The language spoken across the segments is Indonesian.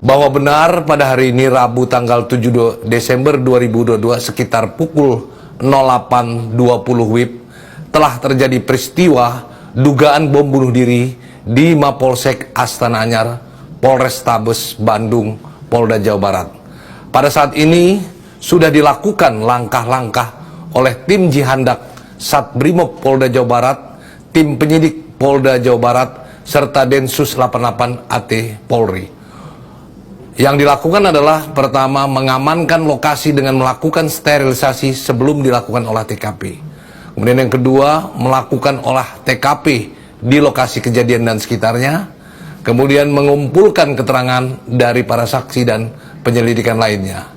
bahwa benar pada hari ini Rabu tanggal 7 Desember 2022 sekitar pukul 08.20 WIB telah terjadi peristiwa dugaan bom bunuh diri di Mapolsek Astana Anyar, Polrestabes Bandung, Polda Jawa Barat. Pada saat ini sudah dilakukan langkah-langkah oleh tim Jihandak Satbrimob Polda Jawa Barat, tim penyidik Polda Jawa Barat, serta Densus 88 AT Polri. Yang dilakukan adalah pertama mengamankan lokasi dengan melakukan sterilisasi sebelum dilakukan olah TKP. Kemudian yang kedua melakukan olah TKP di lokasi kejadian dan sekitarnya. Kemudian mengumpulkan keterangan dari para saksi dan penyelidikan lainnya.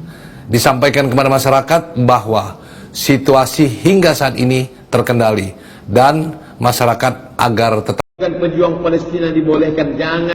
Disampaikan kepada masyarakat bahwa situasi hingga saat ini terkendali dan masyarakat agar tetap pejuang Palestina dibolehkan, jangan.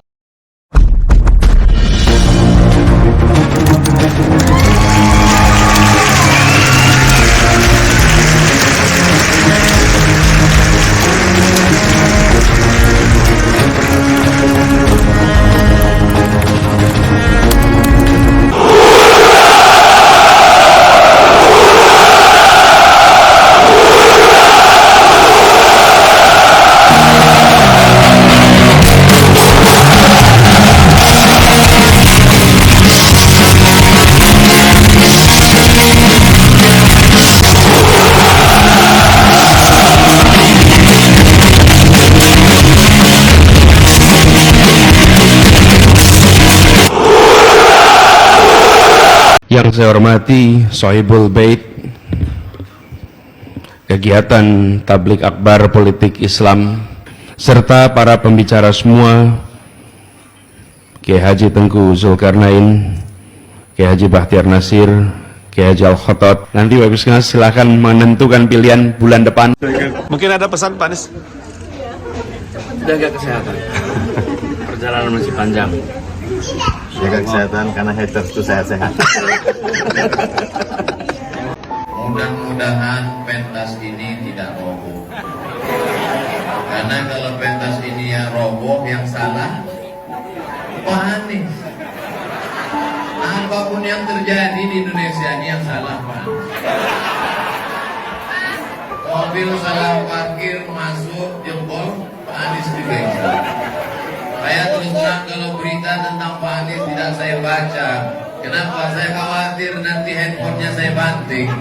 Yang saya hormati Sohibul Bait, kegiatan tablik akbar politik Islam, serta para pembicara semua, Kiai Haji Tengku Zulkarnain, Kiai Haji Bahtiar Nasir, Kiai Haji Al-Khotot. Nanti Bapak Ibu sekalian silahkan menentukan pilihan bulan depan. Mungkin ada pesan Pak Anies? Jaga kesehatan. Perjalanan masih panjang. Jaga kesehatan karena haters itu sehat-sehat. Mudah-mudahan pentas ini tidak roboh. Karena kalau pentas ini yang roboh, yang salah Pak Anies. Apapun yang terjadi di Indonesia ini yang salah Pak Anies. Mobil salah parkir masuk jempol, Pak Anies juga yang salah. Saya terus terang kalau berita tentang Pak Anies tidak saya baca. Kenapa? Saya khawatir nanti handphonenya saya banting.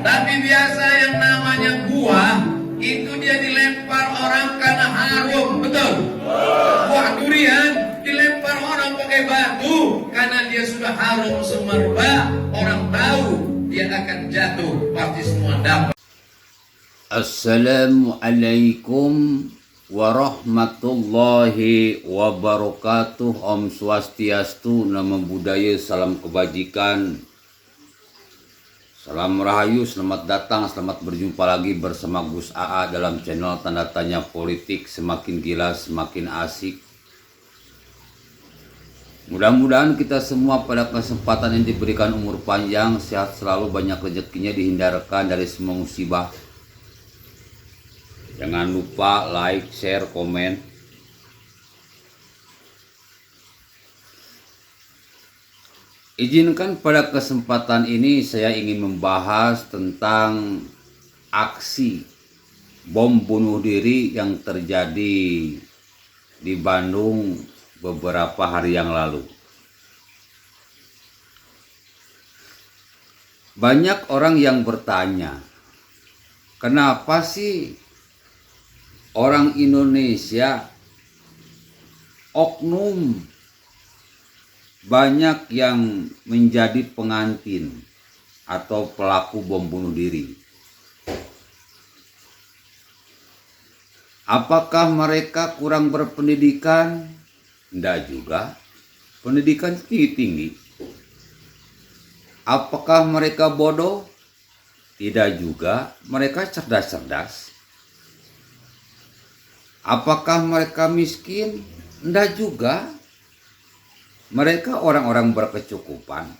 Tapi biasa yang namanya buah itu dia dilempar orang karena harum, betul? Buah durian dilempar orang pakai batu karena dia sudah harum semerbak. Orang tahu dia akan jatuh, pasti semua dapat. Assalamualaikum warahmatullahi wabarakatuh. Om Swastiastu, Namo Buddhaya, salam kebajikan, salam rahayu, selamat datang, selamat berjumpa lagi bersama Gus AA dalam channel Tanda Tanya Politik, semakin gila semakin asik. Mudah-mudahan kita semua pada kesempatan ini diberikan umur panjang, sehat selalu, banyak rezekinya, dihindarkan dari semua musibah. Jangan lupa like, share, komen. Izinkan pada kesempatan ini saya ingin membahas tentang aksi bom bunuh diri yang terjadi di Bandung beberapa hari yang lalu. Banyak orang yang bertanya, kenapa sih orang Indonesia, oknum, banyak yang menjadi pengantin atau pelaku bom bunuh diri? Apakah mereka kurang berpendidikan? Tidak juga. Pendidikan tinggi. Apakah mereka bodoh? Tidak juga. Mereka cerdas-cerdas. Apakah mereka miskin? Tidak juga. Mereka orang-orang berkecukupan.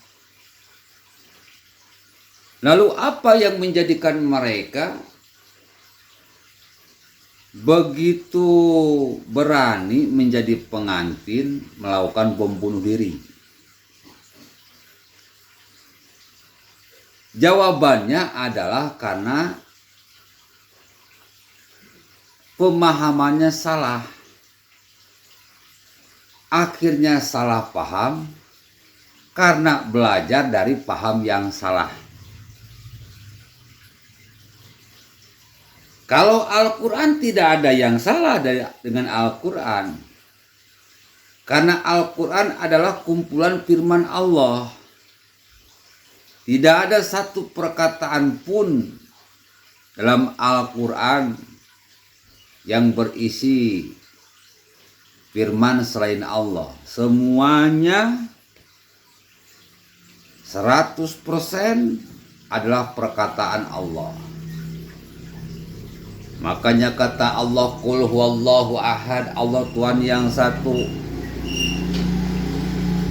Lalu apa yang menjadikan mereka begitu berani menjadi pengantin melakukan bom bunuh diri? Jawabannya adalah karena pemahamannya salah. Akhirnya salah paham karena belajar dari paham yang salah. Kalau Al-Quran tidak ada yang salah dengan Al-Quran. Karena Al-Quran adalah kumpulan firman Allah. Tidak ada satu perkataan pun dalam Al-Quran yang berisi firman selain Allah. Semuanya 100% adalah perkataan Allah. Makanya kata Allah, Qul huwallahu ahad, Allah Tuhan yang satu.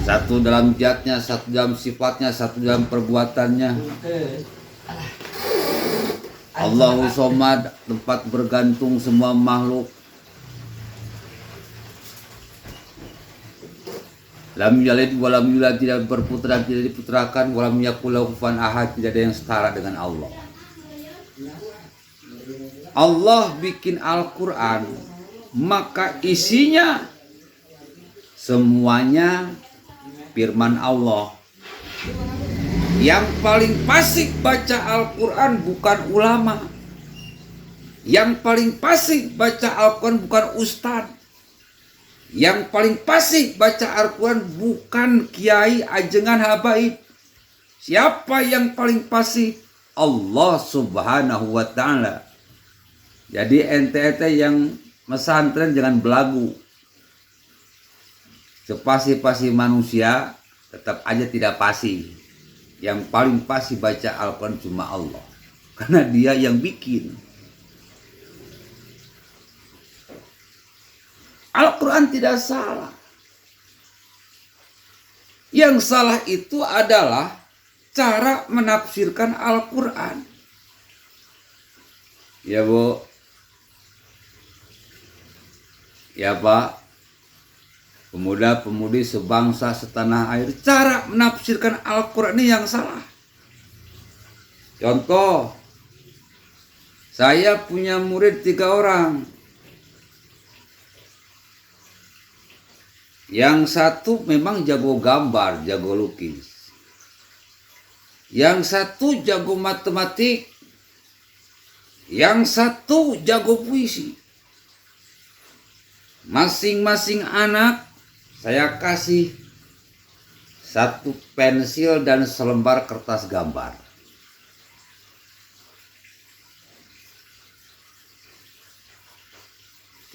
Satu dalam zatnya, satu dalam sifatnya, satu dalam perbuatannya. Allahu somad, tempat bergantung semua makhluk. Lam yalid walam yulad, tidak berputra, tidak diputrakan. Walam yakul lahu kufuwan ahad, tidak ada yang setara dengan Allah. Allah bikin Al-Quran, maka isinya semuanya firman Allah. Yang paling fasik baca Al-Quran bukan ulama. Yang paling fasik baca Al-Quran bukan ustadz. Yang paling fasik baca Al-Quran bukan kiai ajengan habaib. Siapa yang paling fasik? Allah Subhanahu wa ta'ala. Jadi ente yang mesantren jangan belagu. Sepasi-pasi manusia tetap aja tidak pasti. Yang paling pasti baca Al-Quran cuma Allah. Karena dia yang bikin. Al-Quran tidak salah. Yang salah itu adalah cara menafsirkan Al-Quran. Ya Bu. Ya Pak. Pemuda-pemudi sebangsa setanah air, cara menafsirkan Al-Quran ini yang salah. Contoh, saya punya murid 3 orang. Yang satu memang jago gambar, jago lukis. Yang satu jago matematik. Yang satu jago puisi. Masing-masing anak saya kasih 1 pensil dan selembar kertas gambar.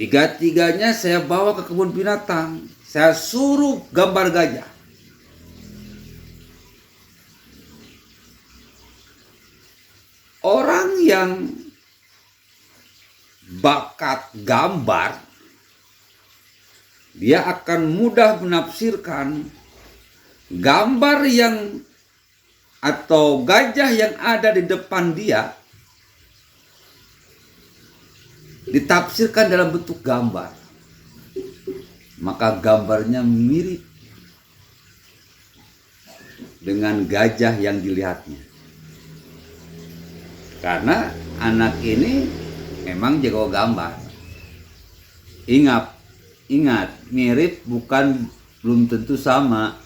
Tiga-tiganya saya bawa ke kebun binatang. Saya suruh gambar gajah. Orang yang bakat gambar, dia akan mudah menafsirkan gambar yang atau gajah yang ada di depan dia ditafsirkan dalam bentuk gambar. Maka gambarnya mirip dengan gajah yang dilihatnya. Karena anak ini memang jago gambar. Ingat, mirip bukan belum tentu sama.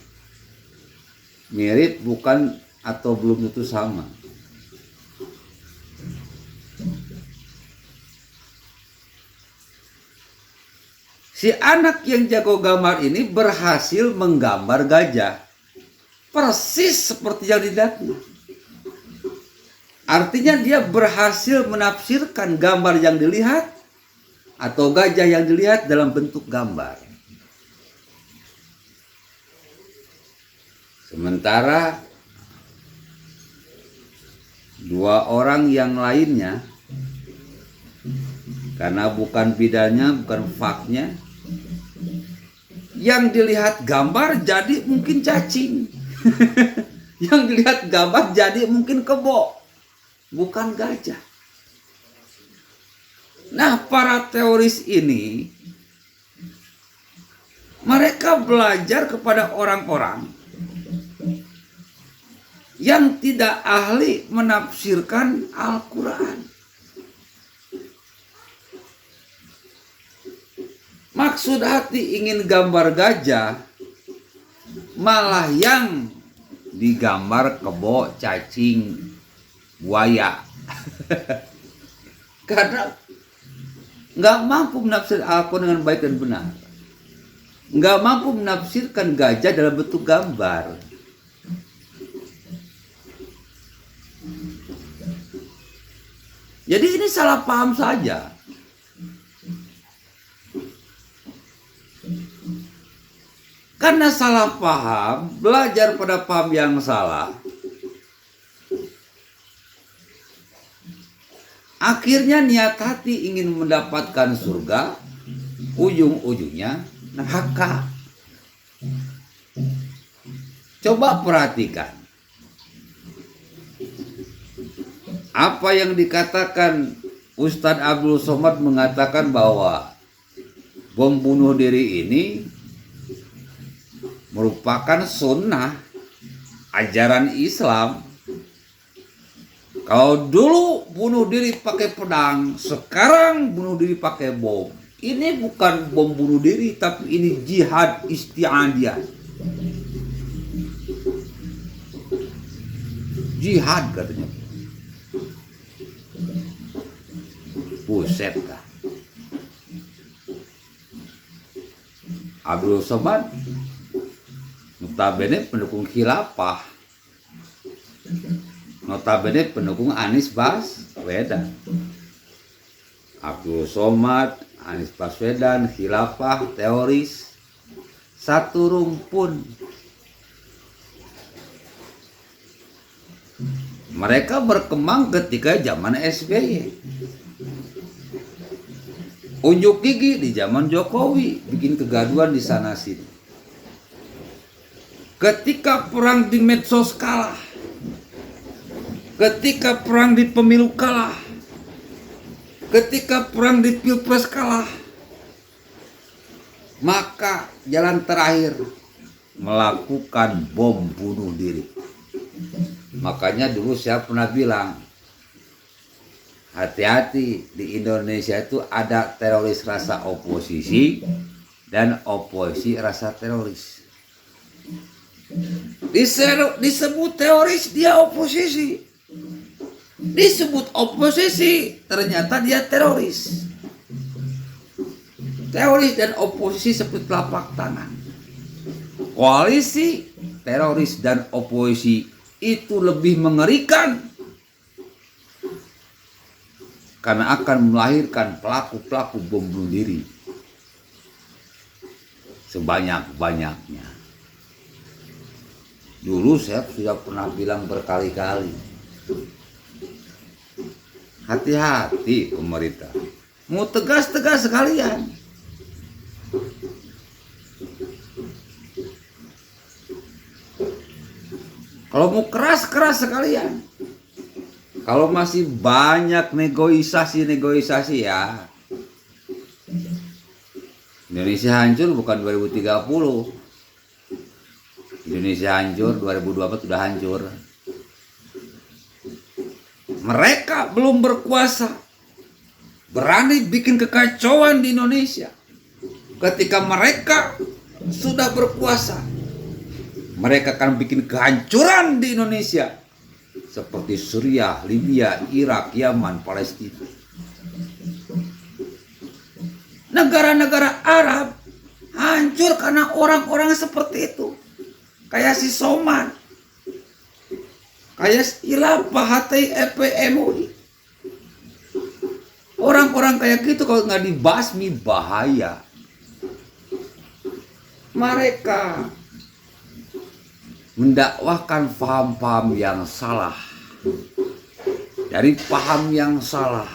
Mirip bukan atau belum tentu sama. Si anak yang jago gambar ini berhasil menggambar gajah. Persis seperti yang dilihatnya. Artinya dia berhasil menafsirkan gambar yang dilihat atau gajah yang dilihat dalam bentuk gambar. Sementara 2 orang yang lainnya, karena bukan bidangnya, bukan faknya, yang dilihat gambar jadi mungkin cacing. Yang dilihat gambar jadi mungkin kebo, bukan gajah. Nah, para teoris ini mereka belajar kepada orang-orang yang tidak ahli menafsirkan Al-Quran. Maksud hati ingin gambar gajah, malah yang digambar kebo, cacing, buaya. Karena nggak mampu menafsir Al-Quran dengan baik dan benar. Nggak mampu menafsirkan gajah dalam bentuk gambar. Jadi ini salah paham saja. Karena salah paham, belajar pada paham yang salah, akhirnya niat hati ingin mendapatkan surga, ujung-ujungnya neraka. Coba perhatikan apa yang dikatakan Ustadz Abdul Somad, mengatakan bahwa bom bunuh diri ini merupakan sunnah ajaran Islam. Kalau dulu bunuh diri pakai pedang, sekarang bunuh diri pakai bom. Ini bukan bom bunuh diri, tapi ini jihad isti'adiyah. Jihad katanya. Buset dah. Abdul Somad notabene pendukung khilafah, notabene pendukung Anies Baswedan. Abdul Somad, Anies Baswedan, khilafah, teoris, satu rumpun. Mereka berkembang ketika zaman SBY. Unjuk gigi di zaman Jokowi, bikin kegaduhan di sana sini. Ketika perang di medsos kalah, ketika perang di pemilu kalah, ketika perang di pilpres kalah, maka jalan terakhir melakukan bom bunuh diri. Makanya dulu saya pernah bilang, hati-hati, di Indonesia itu ada teroris rasa oposisi dan oposisi rasa teroris. Disebut teroris, dia oposisi. Disebut oposisi, ternyata dia teroris. Teroris dan oposisi seperti telapak tangan. Koalisi teroris dan oposisi itu lebih mengerikan, karena akan melahirkan pelaku-pelaku bom bunuh diri sebanyak-banyaknya. Dulu saya sudah pernah bilang berkali-kali, hati-hati pemerintah, mau tegas-tegas sekalian. Kalau mau keras-keras sekalian. Kalau masih banyak negosiasi ya, Indonesia hancur bukan 2030. Indonesia hancur 2024 sudah hancur. Mereka belum berkuasa, berani bikin kekacauan di Indonesia. Ketika mereka sudah berkuasa, mereka akan bikin kehancuran di Indonesia seperti Suriah, Libya, Irak, Yaman, Palestina. Negara-negara Arab hancur karena orang-orang seperti itu. Kayak si Somad, kayak Khilafah, HTI, FPI, MUI. Orang-orang kayak gitu kalau nggak dibasmi bahaya. Mereka mendakwahkan paham-paham yang salah. Dari paham yang salah,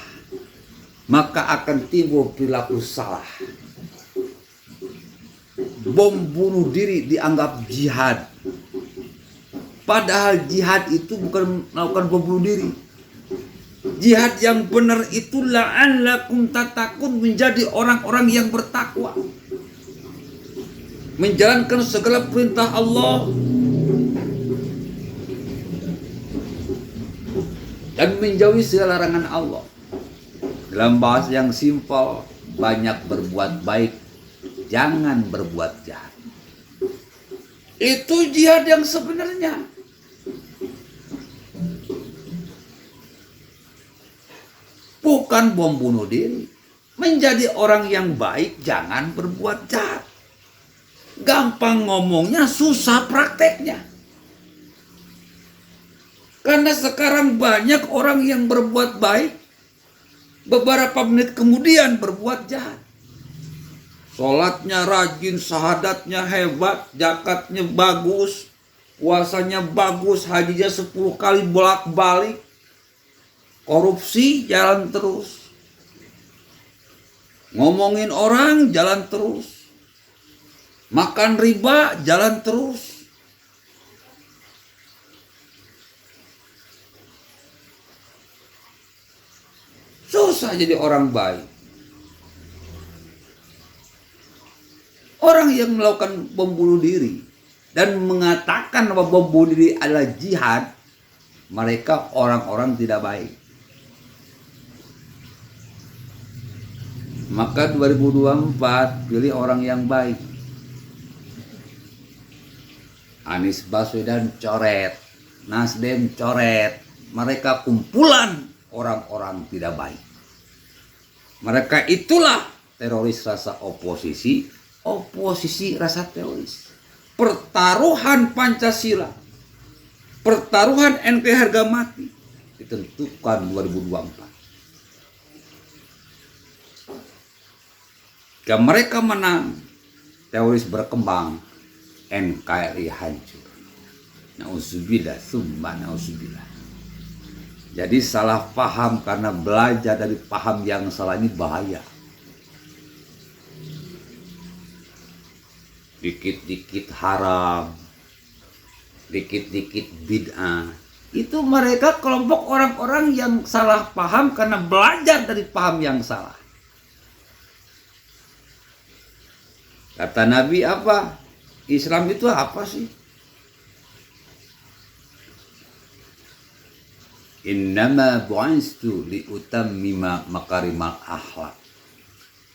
maka akan timbul perilaku salah. Bom bunuh diri dianggap jihad. Padahal jihad itu bukan melakukan bom bunuh diri. Jihad yang benar itu la'allakum tattaqun, menjadi orang-orang yang bertakwa, menjalankan segala perintah Allah dan menjauhi segala larangan Allah. Dalam bahasa yang simpel, banyak berbuat baik, jangan berbuat jahat. Itu jihad yang sebenarnya. Bukan bom bunuh diri. Menjadi orang yang baik, jangan berbuat jahat. Gampang ngomongnya, susah prakteknya. Karena sekarang banyak orang yang berbuat baik, beberapa menit kemudian berbuat jahat. Sholatnya rajin, syahadatnya hebat, zakatnya bagus, puasanya bagus, hajinya 10 kali bolak-balik. Korupsi jalan terus. Ngomongin orang jalan terus. Makan riba jalan terus. Susah jadi orang baik. Orang yang melakukan bom bunuh diri dan mengatakan bahwa bom bunuh diri adalah jihad, mereka orang-orang tidak baik. Maka 2024 pilih orang yang baik. Anies Baswedan coret, Nasdem coret, mereka kumpulan orang-orang tidak baik. Mereka itulah teroris rasa oposisi, oposisi rasa teroris. Pertaruhan Pancasila, pertaruhan NKRI harga mati ditentukan 2024. Jika mereka menang, teroris berkembang, NKRI hancur. Nauzubillah, summa nauzubillah. Jadi salah paham karena belajar dari paham yang salah ini bahaya. Dikit-dikit haram, dikit-dikit bid'ah. Itu mereka kelompok orang-orang yang salah paham karena belajar dari paham yang salah. Kata Nabi apa? Islam itu apa sih? Innama bu'anstu liutammima makarimal akhlak.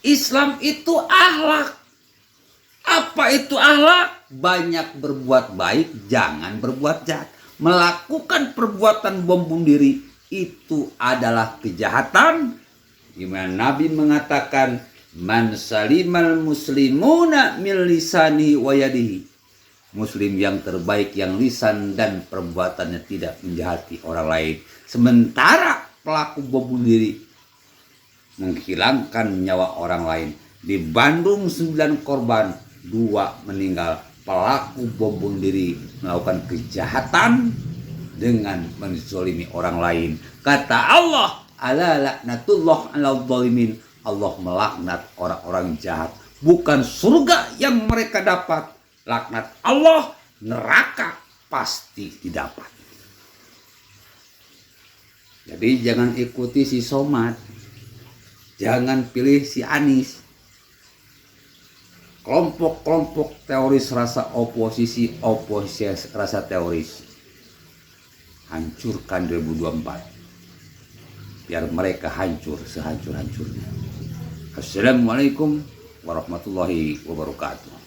Islam itu akhlak. Apa itu akhlak? Banyak berbuat baik, jangan berbuat jahat. Melakukan perbuatan bom bunuh diri itu adalah kejahatan. Di mana Nabi mengatakan, man salimal muslimuna min lisani wa yadihi. Muslim yang terbaik yang lisan dan perbuatannya tidak menjahati orang lain. Sementara pelaku bom bunuh diri menghilangkan nyawa orang lain. Di Bandung 9 korban, 2 meninggal. Pelaku bom bunuh diri melakukan kejahatan dengan menzalimi orang lain. Kata Allah, ala laknatullah alal zalimin. Allah melaknat orang-orang jahat. Bukan surga yang mereka dapat. Laknat Allah, neraka pasti didapat. Jadi jangan ikuti si Somad. Jangan pilih si Anies. Kelompok-kelompok teroris rasa oposisi, oposisi rasa teroris. Hancurkan 2024. Biar mereka hancur sehancur-hancurnya. Assalamualaikum warahmatullahi wabarakatuh.